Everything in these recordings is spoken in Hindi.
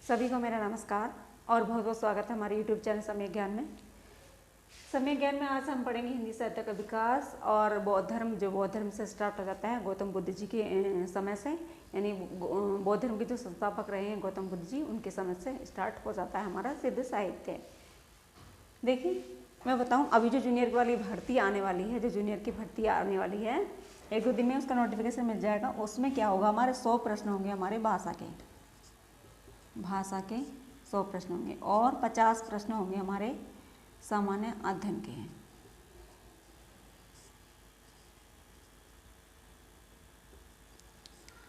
सभी को मेरा नमस्कार और बहुत बहुत स्वागत है हमारे यूट्यूब चैनल सम्यक ज्ञान में। सम्यक ज्ञान में आज हम पढ़ेंगे हिंदी साहित्य का विकास और बौद्ध धर्म, जो बौद्ध धर्म से स्टार्ट हो जाता है गौतम बुद्ध जी के समय से, यानी बौद्ध धर्म के जो संस्थापक रहे हैं गौतम बुद्ध जी, उनके समय से स्टार्ट हो जाता है हमारा सिद्ध साहित्य। देखिए मैं बताऊँ, अभी जो जूनियर वाली भर्ती आने वाली है, जो जूनियर की भर्ती आने वाली है, एक दो दिन में उसका नोटिफिकेशन मिल जाएगा। उसमें क्या होगा, हमारे 100 प्रश्न होंगे हमारे भाषा के 100 प्रश्न होंगे और 50 प्रश्न होंगे हमारे सामान्य अध्ययन के।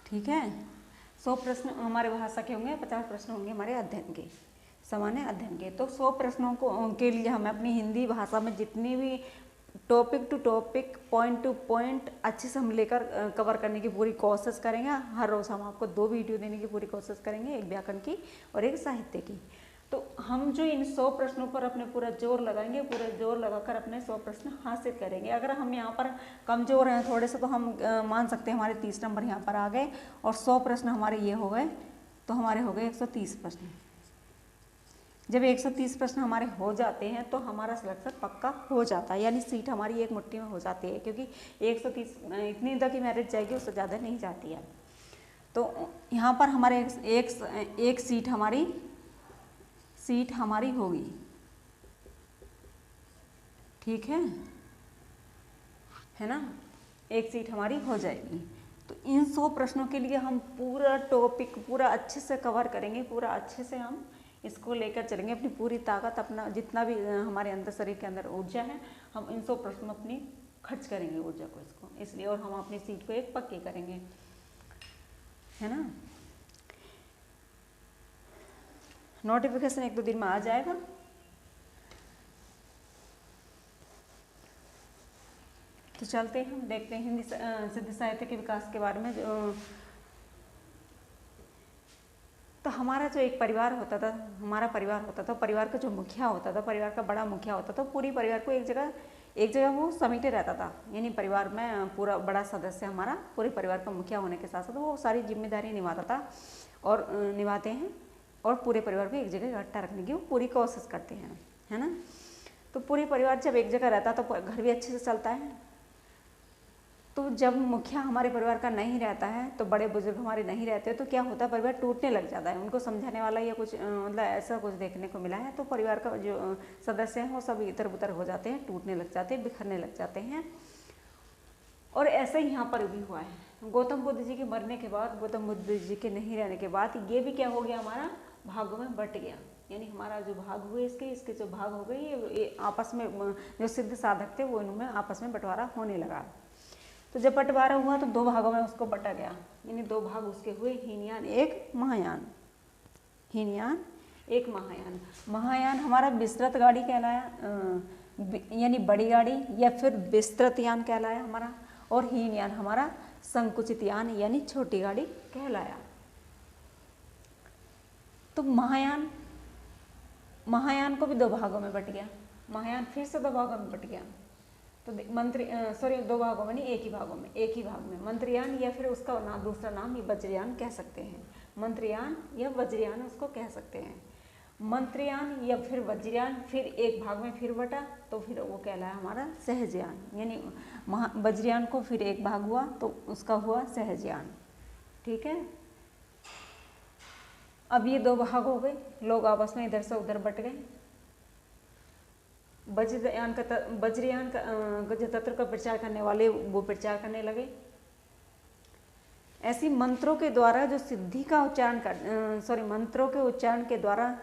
ठीक है, 100 प्रश्न हमारे भाषा के होंगे, 50 प्रश्न होंगे हमारे अध्ययन के, सामान्य अध्ययन के। तो 100 प्रश्नों के लिए हमें अपनी हिंदी भाषा में जितनी भी topic to topic, point to point अच्छे से हम लेकर कवर करने की पूरी कोशिश करेंगे। हर रोज़ हम आपको 2 वीडियो देने की पूरी कोशिश करेंगे, एक व्याकरण की और एक साहित्य की। तो हम जो इन 100 प्रश्नों पर अपने पूरा जोर लगाएंगे, पूरा जोर लगाकर अपने 100 प्रश्न हासिल करेंगे। अगर हम यहाँ पर कमज़ोर हैं थोड़े से, तो हम मान सकते हैं हमारे 30 नंबर यहाँ पर आ गए और 100 प्रश्न हमारे ये हो गए, तो हमारे हो गए 130 प्रश्न। जब 130 प्रश्न हमारे हो जाते हैं तो हमारा सिलेक्शन पक्का हो जाता है, यानी सीट हमारी एक मुट्ठी में हो जाती है, क्योंकि 130 इतनी तक की मेरिट जाएगी, उससे ज़्यादा नहीं जाती है। तो यहाँ पर हमारे एक सीट हमारी होगी। ठीक है ना, एक सीट हमारी हो जाएगी। तो इन 100 प्रश्नों के लिए हम पूरा टॉपिक पूरा अच्छे से कवर करेंगे, पूरा अच्छे से हम इसको लेकर चलेंगे, अपनी पूरी ताकत, अपना जितना भी हमारे अंदर शरीर के अंदर ऊर्जा है, हम इन 100 प्रश्नों में अपनी खर्च करेंगे ऊर्जा को, इसको इसलिए, और हम अपनी सीट को एक पक्की करेंगे, है ना। नोटिफिकेशन एक दो दिन में आ जाएगा। तो चलते हैं, हम देखते हैं हिंदी सिद्ध साहित्य के विकास के बारे में। तो हमारा जो एक परिवार होता था, हमारा परिवार होता था, परिवार का जो मुखिया होता था, परिवार का बड़ा मुखिया होता था, पूरी परिवार को एक जगह वो समेटे रहता था। यानी परिवार में पूरा बड़ा सदस्य हमारा पूरे परिवार का मुखिया होने के साथ साथ वो सारी जिम्मेदारी निभाता था और निभाते हैं, और पूरे परिवार को एक जगह इकट्ठा रखने की वो पूरी कोशिश करते हैं, है ना। तो पूरे परिवार जब एक जगह रहता है तो घर भी अच्छे से चलता है। तो जब मुखिया हमारे परिवार का नहीं रहता है, तो बड़े बुजुर्ग हमारे नहीं रहते, तो क्या होता है, परिवार टूटने लग जाता है। उनको समझाने वाला या कुछ मतलब ऐसा कुछ देखने को मिला है, तो परिवार का जो सदस्य हैं वो सब इधर उधर हो जाते हैं, टूटने लग जाते हैं, बिखरने लग जाते हैं। और ऐसा ही यहाँ पर भी हुआ है। गौतम बुद्ध जी के मरने के बाद, गौतम बुद्ध जी के नहीं रहने के बाद, ये भी क्या हो गया, हमारा भागों में बट गया। यानी हमारा जो भाग हुए, इसके जो भाग हो गए, ये आपस में जो सिद्ध साधक थे वो इनमें आपस में बंटवारा होने लगा। तो जब बंटवारा हुआ तो 2 भागों में उसको बटा गया, यानी 2 भाग उसके हुए, हीनयान एक महायान। हीनयान एक महायान। महायान हमारा विस्तृत गाड़ी कहलाया, यानी बड़ी गाड़ी, या फिर विस्तृत यान कहलाया हमारा, और हीनयान हमारा संकुचित यान यानी छोटी गाड़ी कहलाया। तो महायान को भी 2 भागों में बट गया, महायान फिर से 2 भागों में बट गया। तो 2 भागों में नहीं, एक ही भाग में मंत्रियान, या फिर उसका दूसरा नाम ही वज्रयान कह सकते हैं। मंत्रियान या वज्रयान उसको कह सकते हैं। मंत्रियान या फिर वज्रयान फिर एक भाग में फिर बटा, तो फिर वो कहलाया हमारा सहजयान। यानी वज्रयान को फिर एक भाग हुआ तो उसका हुआ सहजयान। ठीक है, अब ये 2 भाग हो गए, लोग आपस में इधर से उधर बट गए। वज्रयान का जो तत्व का प्रचार करने वाले वो प्रचार करने लगे। ऐसी मंत्रों के द्वारा जो सिद्धि का उच्चारण मंत्रों के उच्चारण के द्वारा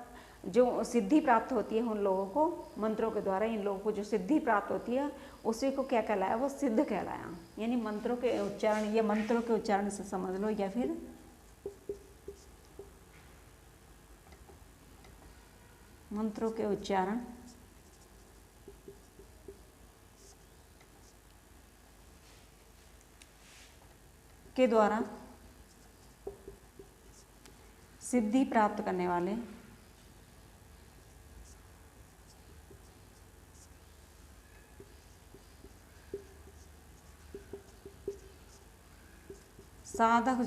जो सिद्धि प्राप्त होती है उन लोगों को, मंत्रों के द्वारा इन लोगों को जो सिद्धि प्राप्त होती है उसी को क्या कहलाया, वो सिद्ध कहलाया। यानी मंत्रों के उच्चारण, या मंत्रों के उच्चारण से समझ लो, या फिर मंत्रों के उच्चारण के द्वारा सिद्धि प्राप्त करने वाले साधक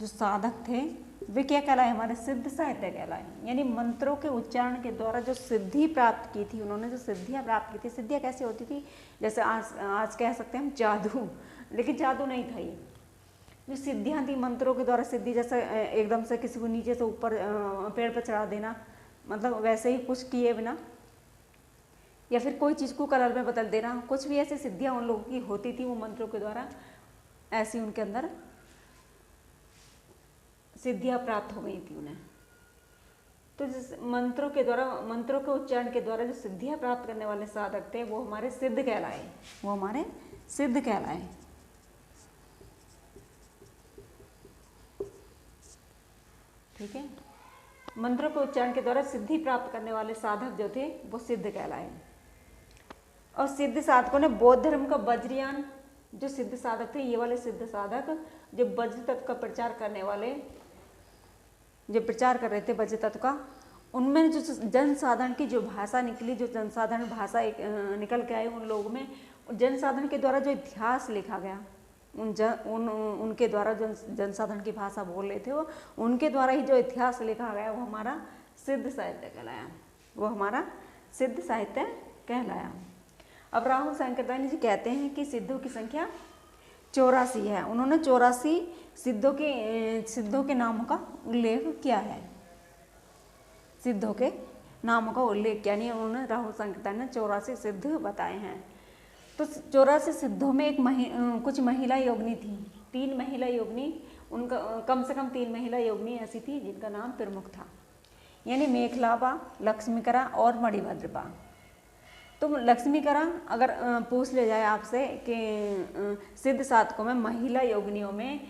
जो साधक थे वे क्या कहलाए, हमारे सिद्ध साहित्य कहलाए। यानी मंत्रों के उच्चारण के द्वारा जो सिद्धि प्राप्त की थी उन्होंने, जो सिद्धियाँ प्राप्त की थी, सिद्धियाँ कैसे होती थी, जैसे आज कह सकते हैं हम जादू, लेकिन जादू नहीं था ये। जो सिद्धियाँ थी मंत्रों के द्वारा सिद्धि, जैसे एकदम से किसी को नीचे से ऊपर पेड़ पर चढ़ा देना, मतलब वैसे ही कुछ किए बिना, या फिर कोई चीज़ को कलर में बदल देना, कुछ भी ऐसी सिद्धियाँ उन लोगों की होती थी वो मंत्रों के द्वारा, ऐसी उनके अंदर सिद्धियाँ प्राप्त हो गई थी उन्हें। तो जिस मंत्रों के द्वारा, मंत्रों के उच्चारण के द्वारा जो सिद्धियाँ प्राप्त करने वाले साधक थे वो हमारे सिद्ध कहलाए, वो हमारे सिद्ध कहलाए। ठीक है, मंत्रों के उच्चारण के द्वारा सिद्धि प्राप्त करने वाले साधक जो थे वो सिद्ध कहलाए। और सिद्ध साधकों ने बौद्ध धर्म का वज्रयान, जो सिद्ध साधक थे ये वाले सिद्ध साधक जो वज्र तत्व का प्रचार करने वाले, जो प्रचार कर रहे थे वज्र तत्व का, उनमें जो जनसाधारण की जो भाषा निकली, जो जनसाधारण भाषा एक निकल के आई उन लोगों में, जनसाधारण के द्वारा जो इतिहास लिखा गया, उनके द्वारा जो जनसाधारण की भाषा बोल रहे थे वो, उनके द्वारा ही जो इतिहास लिखा गया वो हमारा सिद्ध साहित्य कहलाया, वो हमारा सिद्ध साहित्य कहलाया। अब राहुल शंकरदानी जी कहते हैं कि सिद्धों की संख्या 84 है। उन्होंने 84 सिद्धों के नामों का उल्लेख किया है, सिद्धों के नामों का उल्लेख किया, यानी उन्होंने राहुल शंकरदानी ने 84 सिद्ध बताए हैं। तो 84 सिद्धों में कुछ महिला योगिनी थी, 3 महिला योगिनी, उनका कम से कम 3 महिला योगिनी ऐसी थी जिनका नाम प्रमुख था, यानी मेखलाबा, लक्ष्मीकरा और मणिभद्रपा। तो लक्ष्मीकरा अगर पूछ ले जाए आपसे कि सिद्ध साधकों में महिला योगिनियों में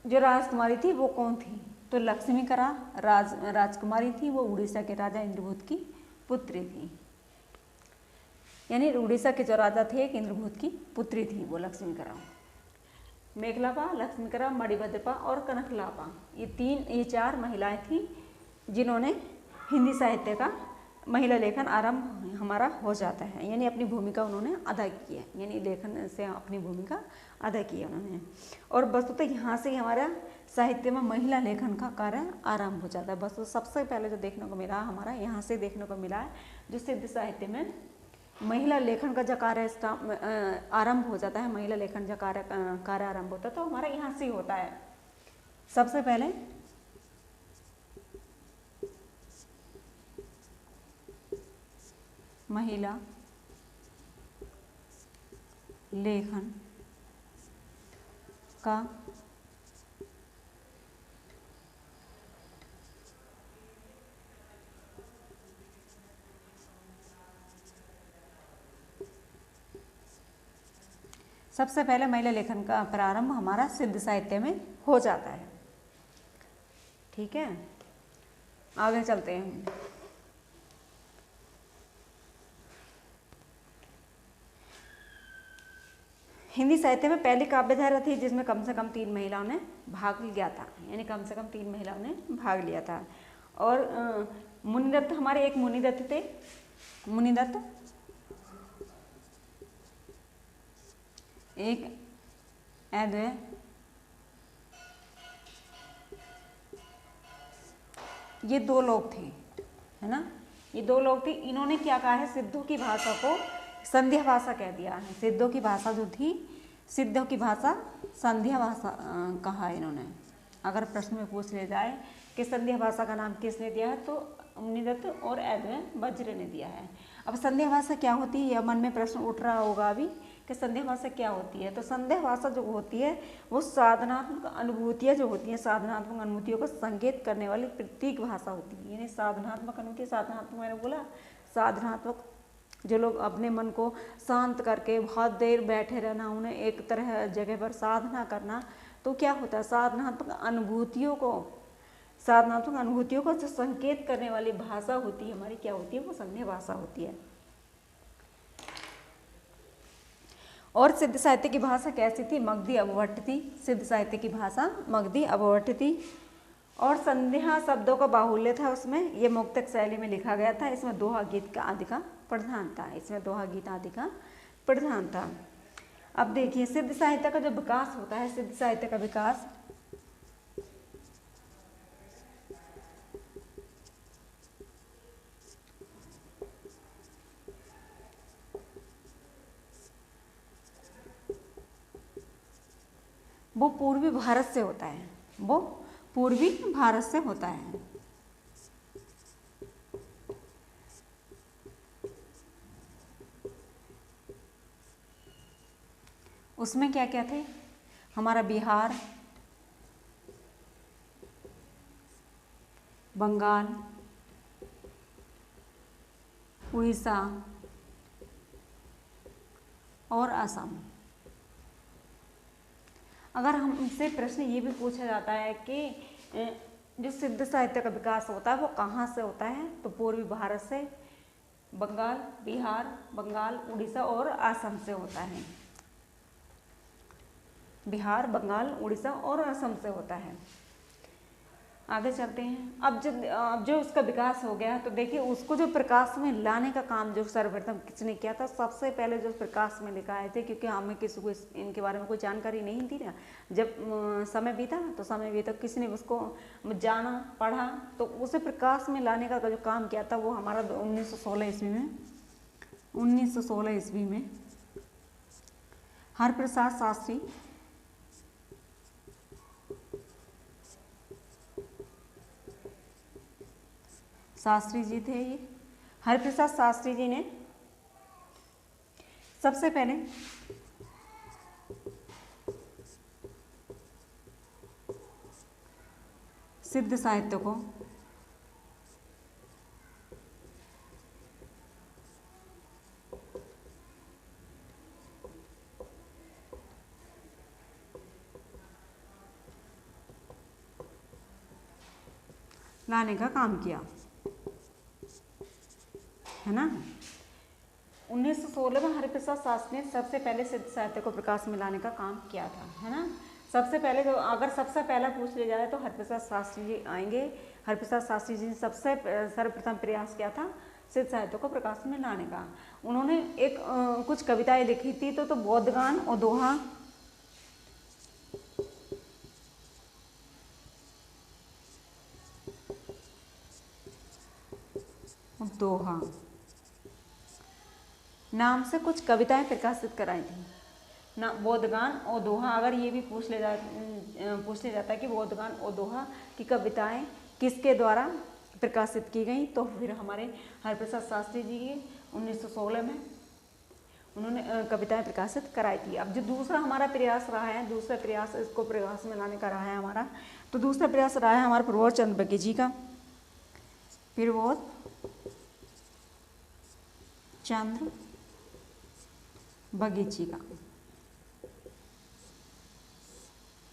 जो राजकुमारी थी वो कौन थी, तो लक्ष्मीकरा राजकुमारी थी, वो उड़ीसा के राजा इंद्रभूत की पुत्री थी। यानी उड़ीसा के जो राजा थे एक इंद्रभूत की पुत्री थी वो लक्ष्मीकरा। मेखलाबा, लक्ष्मीकरा, मणिभद्रपा और कनकलाबा, ये 4 महिलाएं थी जिन्होंने हिंदी साहित्य का महिला लेखन आरंभ हमारा हो जाता है, यानी अपनी भूमिका उन्होंने अदा की है, यानी लेखन से अपनी भूमिका अदा की है उन्होंने। और वस्तुतः यहाँ से हमारा साहित्य में महिला लेखन का कार्य आरंभ हो जाता है। बस तो सबसे पहले जो देखने को मिला हमारा यहाँ से देखने को मिला है, जो सिद्ध साहित्य में महिला लेखन का जो कार्य आरंभ हो जाता है, महिला लेखन जो कार्य आरंभ होता है तो हमारा यहाँ से ही होता है। सबसे पहले महिला लेखन का सबसे पहले महिला लेखन का प्रारंभ हमारा सिद्ध साहित्य में हो जाता है। ठीक है, आगे चलते हैं। हिंदी साहित्य में पहली काव्यधारा थी जिसमें कम से कम 3 महिलाओं ने भाग लिया था, यानी कम से कम 3 महिलाओं ने भाग लिया था। और मुनिदत्त, हमारे एक मुनिदत्त थे, मुनिदत्त एक अद्वैय, ये 2 लोग थे, है ना, ये 2 लोग थे। इन्होंने क्या कहा है, सिद्धों की भाषा को संध्या भाषा कह दिया है। सिद्धों की भाषा जो थी, सिद्धों की भाषा संध्या भाषा कहा है इन्होंने। अगर प्रश्न में पूछ ले जाए कि संध्या भाषा का नाम किसने दिया है, तो मुनिदत्त और अद्वैय वज्र ने दिया है। अब संध्या भाषा क्या होती है, यह मन में प्रश्न उठ रहा होगा अभी कि संध्या भाषा क्या होती है। तो संध्या भाषा जो होती है वो साधनात्मक अनुभूतियाँ जो होती हैं, साधनात्मक अनुभूतियों को संकेत करने वाली प्रतीक भाषा होती है। यानी साधनात्मक अनुभूति, साधनात्मक मैंने बोला साधनात्मक, जो लोग अपने मन को शांत करके बहुत देर बैठे रहना, उन्हें एक तरह जगह पर साधना करना, तो क्या होता है, साधनात्मक अनुभूतियों को जो संकेत करने वाली भाषा होती है हमारी, क्या होती है, वो संध्या भाषा होती है। और सिद्ध साहित्य की भाषा कैसी थी, मगधी अपभट्ट थी। सिद्ध साहित्य की भाषा मगधी अपभट्ट थी। और संध्या शब्दों का बाहुल्य था उसमें, ये मुक्तक शैली में लिखा गया था। इसमें दोहा गीत आदि का प्रधान था, इसमें दोहा गीत आदि का प्रधान था। अब देखिए सिद्ध साहित्य का जो विकास होता है, सिद्ध साहित्य का विकास वो पूर्वी भारत से होता है, वो पूर्वी भारत से होता है। उसमें क्या क्या थे, हमारा बिहार, बंगाल, उड़ीसा और असम। अगर हमसे प्रश्न ये भी पूछा जाता है कि जो सिद्ध साहित्य का विकास होता है वो कहाँ से होता है, तो पूर्वी भारत से, बंगाल, बिहार, बंगाल, उड़ीसा और असम से होता है। बिहार, बंगाल, उड़ीसा और असम से होता है। आगे चलते हैं। अब जो उसका विकास हो गया तो देखिए उसको जो प्रकाश में लाने का काम जो सर्वप्रथम किसने किया था, सबसे पहले जो प्रकाश में लेकर आए थे, क्योंकि हमें किसी को इनके बारे में कोई जानकारी नहीं थी ना। जब समय बीता तो समय बीता किसी ने उसको जाना, पढ़ा, तो उसे प्रकाश में लाने का जो काम किया था वो हमारा 1916 ईस्वी में 1916 ईस्वी में हरप्रसाद शास्त्री जी थे। ये हरप्रसाद शास्त्री जी ने सबसे पहले सिद्ध साहित्य को लाने का काम किया, है ना। 1916 में हरिप्रसाद शास्त्री ने सबसे पहले सिद्ध साहित्य को प्रकाश में लाने का काम किया था, है ना। सबसे पहले जो अगर सबसे पहला पूछ लिया जाए तो हरिप्रसाद शास्त्री जी आएंगे। हरिप्रसाद शास्त्री जी ने सबसे सर्वप्रथम प्रयास किया था सिद्ध साहित्य को प्रकाश में लाने का। उन्होंने एक कुछ कविताएं लिखी थी, तो बौद्धगान और दोहा, दोहा नाम से कुछ कविताएं प्रकाशित कराई थी ना। बौद्धगान और दोहा, अगर ये भी पूछ लिया जाता है कि बौद्धगान और दोहा की कविताएं किसके द्वारा प्रकाशित की गई, तो फिर हमारे हरप्रसाद शास्त्री जी 1916 में उन्होंने कविताएं प्रकाशित कराई थी। अब जो दूसरा हमारा प्रयास रहा है, दूसरा प्रयास इसको प्रकाश में लाने का रहा है हमारा, तो दूसरा प्रयास रहा है हमारा प्रबोध चंद्र बघेल जी का। प्रबोध चंद्र बघेल जी का,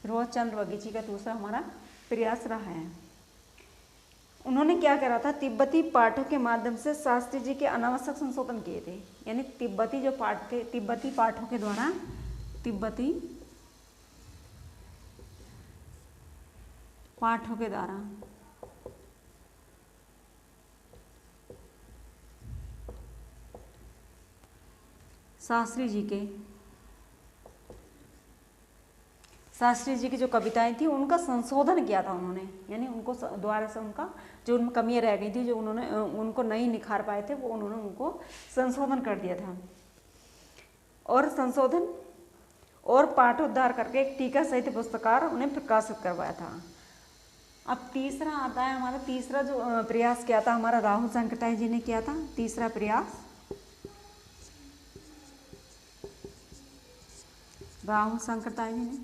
प्रबोध चंद्र बघेल जी का दूसरा हमारा प्रयास रहा है। उन्होंने क्या करा था, तिब्बती पाठों के माध्यम से शास्त्री जी के अनावश्यक संशोधन किए थे। यानी तिब्बती जो पाठ थे, तिब्बती पाठों के द्वारा, तिब्बती पाठों के द्वारा शास्त्री जी की जो कविताएं थी उनका संशोधन किया था उन्होंने। यानी उनको द्वारा से उनका जो उनमें कमियां रह गई थी, जो उन्होंने उनको नहीं निखार पाए थे, वो उन्होंने उनको संशोधन कर दिया था। और संशोधन और पाठोद्धार करके एक टीका सहित पुस्तकार उन्हें प्रकाशित करवाया था। अब तीसरा आता है हमारा, तीसरा जो प्रयास किया था हमारा राहुल संकटाई जी ने किया था। तीसरा प्रयास राहुल संकटाई जी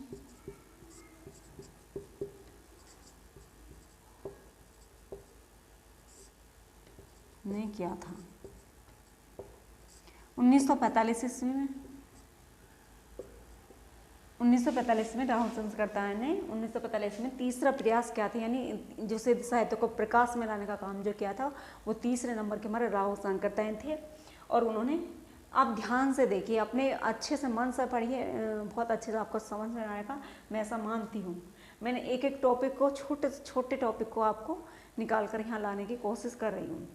ने किया था 1945 ईस्वी में। 1945 में राहुल संकटाई ने 1945 में तीसरा प्रयास किया था। यानी जो सिद्ध साहित्य को प्रकाश में लाने का काम जो किया था वो तीसरे नंबर के हमारे राहुल संकटाई थे। और उन्होंने, आप ध्यान से देखिए, अपने अच्छे से मन से पढ़िए, बहुत अच्छे से आपको समझ में आएगा, मैं ऐसा मानती हूँ। मैंने एक एक टॉपिक को, छोटे से छोटे टॉपिक को आपको निकाल कर यहाँ लाने की कोशिश कर रही हूँ।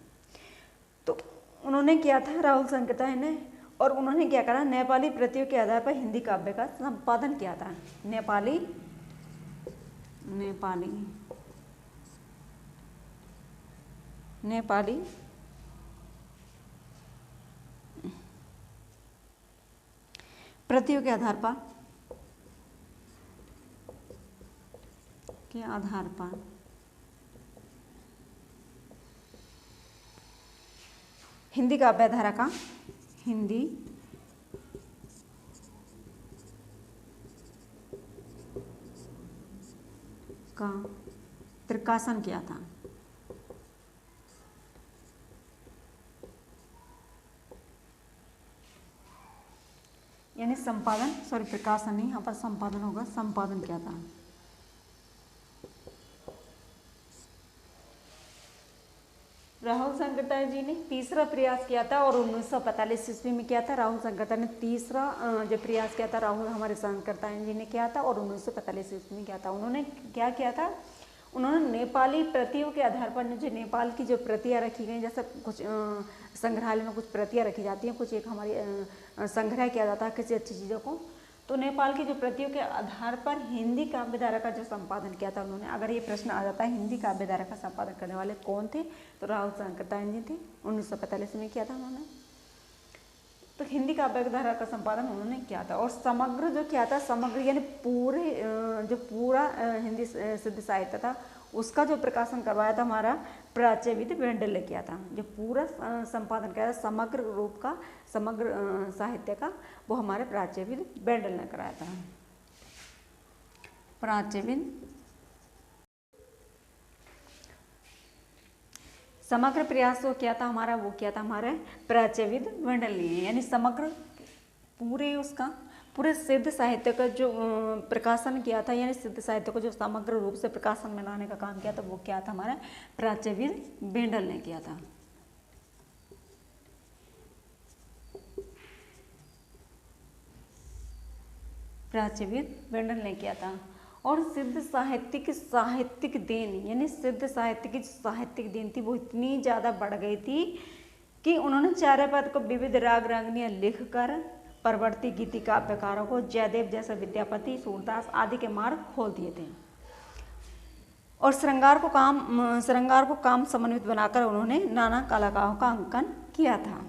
तो उन्होंने किया था राहुल संकटाई ने, और उन्होंने क्या करा, नेपाली प्रतियों के आधार पर हिंदी काव्य का संपादन किया था। नेपाली प्रतियों के आधार पर के आधार पर हिंदी काव्यधारा का प्रकाशन किया था। यानी संपादन, सॉरी प्रकाशन नहीं, यहाँ पर संपादन होगा, संपादन किया था। राहुल शंकरताई जी ने तीसरा प्रयास किया था और 1945 ईस्वी में किया था। राहुल शंकरताई ने तीसरा जो प्रयास किया था, राहुल हमारे शंकरताई जी ने किया था और 1945 ईस्वी में किया था। उन्होंने क्या किया था, उन्होंने नेपाली प्रतियों के आधार पर जो नेपाल की जो प्रतियां रखी गई, जैसे कुछ संग्रहालय में कुछ प्रतियां रखी जाती हैं, कुछ एक हमारी संग्रह किया जाता है किसी अच्छी चीज़ों को, तो नेपाल की जो प्रतियों के आधार पर हिंदी काव्यधारा का जो संपादन किया था उन्होंने। अगर ये प्रश्न आ जाता है हिंदी काव्यधारा का संपादन करने वाले कौन थे, तो राहुल शंकरताई जी थे, 1945 में किया था उन्होंने। तो हिंदी काव्यधारा का संपादन उन्होंने किया था। और समग्र जो किया था, समग्र यानी पूरा हिंदी सिद्ध साहित्य था, उसका जो प्रकाशन करवाया था हमारा प्राच्यविद वेंडल ने किया था। जो पूरा संपादन किया था समग्र रूप का, समग्र साहित्य का, वो हमारे प्राच्यविद वेंडल ने कराया था। प्राच्यविद समग्र प्रयास जो किया था हमारा, वो किया था हमारे प्राच्यविद वेंडल ने। यानी समग्र पूरे सिद्ध साहित्य का जो प्रकाशन किया था, यानी सिद्ध साहित्य को जो समग्र रूप से प्रकाशन में लाने का काम किया था, वो क्या था हमारा प्राच्यविद वेंडल ने किया था। प्राच्यविद वेंडल ने किया था। और सिद्ध साहित्य की साहित्यिक देन, यानी सिद्ध साहित्य की साहित्यिक देन थी, वो इतनी ज़्यादा बढ़ गई थी कि उन्होंने चार्यपद को विविध राग रागनियाँ लिखकर परवर्ती गीति काव्यकारों को जयदेव जैसे विद्यापति, सूरदास आदि के मार्ग खोल दिए थे। और श्रृंगार को काम समन्वित बनाकर उन्होंने नाना कलाकारों का अंकन किया था।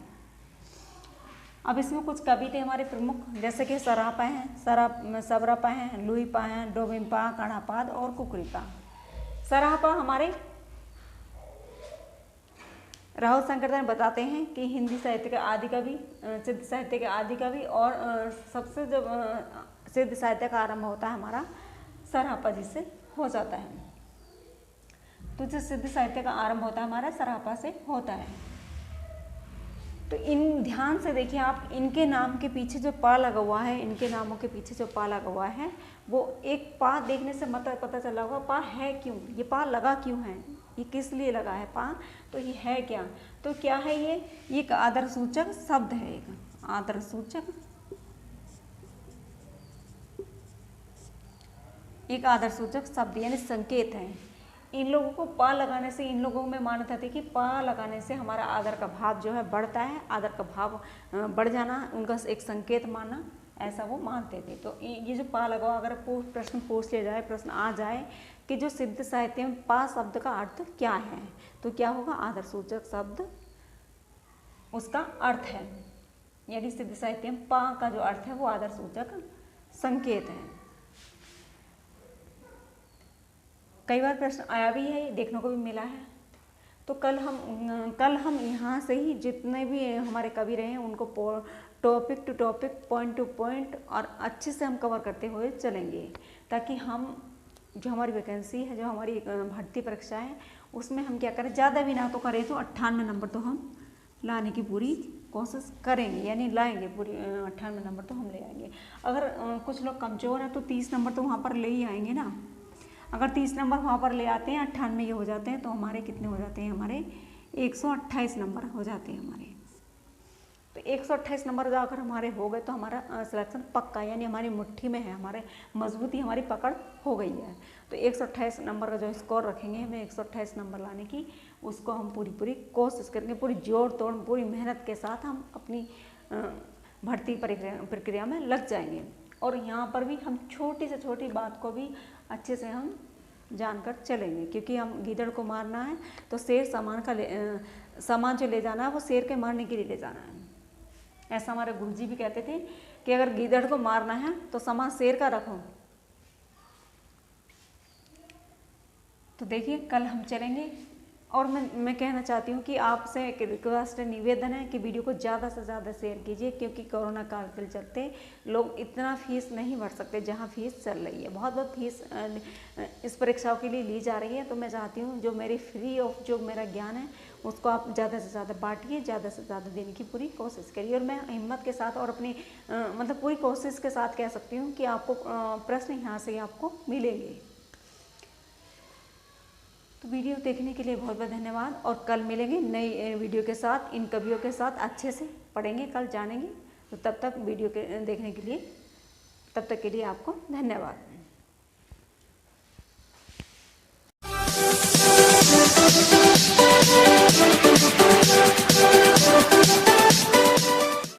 अब इसमें कुछ कवि थे हमारे प्रमुख, जैसे कि सरापा हैं, सबरपा हैं, लुईपा हैं, डोबिम्पा, कणापाद और कुकरीपा। सरापा हमारे राहुल शंकरताई बताते हैं कि हिंदी साहित्य के आदि कवि, सिद्ध साहित्य के आदि कवि, और सबसे जब सिद्ध साहित्य का आरंभ होता है हमारा सरापा जी से हो जाता है। तो जो सिद्ध साहित्य का आरंभ होता है हमारा सरापा से होता है। तो इन ध्यान से देखिए आप, इनके नाम के पीछे जो पा लगा हुआ है, इनके नामों के पीछे जो पा लगा हुआ है, वो एक पा देखने से मतलब पता चला होगा पा है क्यों, ये पा लगा क्यों है, ये किस लिए लगा है पा, तो ये है क्या, तो क्या है ये एक आदर सूचक शब्द है, एक आदर सूचक, एक आदर सूचक शब्द यानी संकेत है। इन लोगों को पा लगाने से, इन लोगों में मान्यता थी कि पा लगाने से हमारा आदर का भाव जो है बढ़ता है, आदर का भाव बढ़ जाना उनका एक संकेत मानना, ऐसा वो मानते थे। तो ये जो पा लगाओ, अगर प्रश्न पूछ लिया जाए, प्रश्न आ जाए कि जो सिद्ध साहित्य में पा शब्द का अर्थ क्या है, तो क्या होगा, आदर सूचक शब्द उसका अर्थ है। यानी सिद्ध साहित्य में पा का जो अर्थ है वो आदर सूचक संकेत है। कई बार प्रश्न आया भी है, देखने को भी मिला है। तो कल हम यहाँ से ही जितने भी हमारे कवि रहे हैं उनको topic to topic, point to point और अच्छे से हम कवर करते हुए चलेंगे, ताकि हम जो हमारी वैकेंसी है, जो हमारी भर्ती परीक्षा है, उसमें हम क्या करें, ज़्यादा भी ना तो करें तो 98 नंबर तो हम लाने की पूरी कोशिश करेंगे, यानी लाएंगे पूरी 98 नंबर तो हम ले आएंगे। अगर कुछ लोग कमज़ोर हैं तो 30 नंबर तो वहाँ पर ले ही आएंगे ना। अगर 30 नंबर वहाँ पर ले आते हैं, 98 ये हो जाते हैं, तो हमारे कितने हो जाते हैं, हमारे 128 नंबर हो जाते हैं हमारे। तो 128 नंबर अगर हमारे हो गए तो हमारा सिलेक्शन पक्का, यानी हमारी मुट्ठी में है, हमारे मजबूती, हमारी पकड़ हो गई है। तो 128 नंबर का जो स्कोर रखेंगे हमें 128 नंबर लाने की, उसको हम पूरी कोशिश करेंगे, पूरी जोड़ तोड़ पूरी मेहनत के साथ हम अपनी भर्ती प्रक्रिया में लग जाएंगे। और यहाँ पर भी हम छोटी से छोटी बात को भी अच्छे से हम जानकर चलेंगे, क्योंकि हम गीदड़ को मारना है तो शेर सामान जो ले जाना है वो शेर के मारने के लिए ले जाना है। ऐसा हमारे गुरुजी भी कहते थे कि अगर गीदड़ को मारना है तो सामान शेर का रखो, तो देखिए कल हम चलेंगे। और मैं कहना चाहती हूँ कि आपसे एक रिक्वेस्ट है, निवेदन है कि वीडियो को ज़्यादा से ज़्यादा शेयर कीजिए, क्योंकि कोरोना काल के चलते लोग इतना फीस नहीं भर सकते जहाँ फीस चल रही है। बहुत बहुत फीस इस परीक्षाओं के लिए ली जा रही है। तो मैं चाहती हूँ जो मेरी फ्री ऑफ जो मेरा ज्ञान है उसको आप ज़्यादा से ज़्यादा बांटिए, ज़्यादा से ज़्यादा देने की पूरी कोशिश करिए। और मैं हिम्मत के साथ और अपनी मतलब पूरी कोशिश के साथ कह सकती हूँ कि आपको प्रश्न यहाँ से आपको मिलेंगे। तो वीडियो देखने के लिए बहुत बहुत धन्यवाद, और कल मिलेंगे नई वीडियो के साथ, इन कवियों के साथ अच्छे से पढ़ेंगे, कल जानेंगे। तो तब तक वीडियो के देखने के लिए, तब तक के लिए आपको धन्यवाद।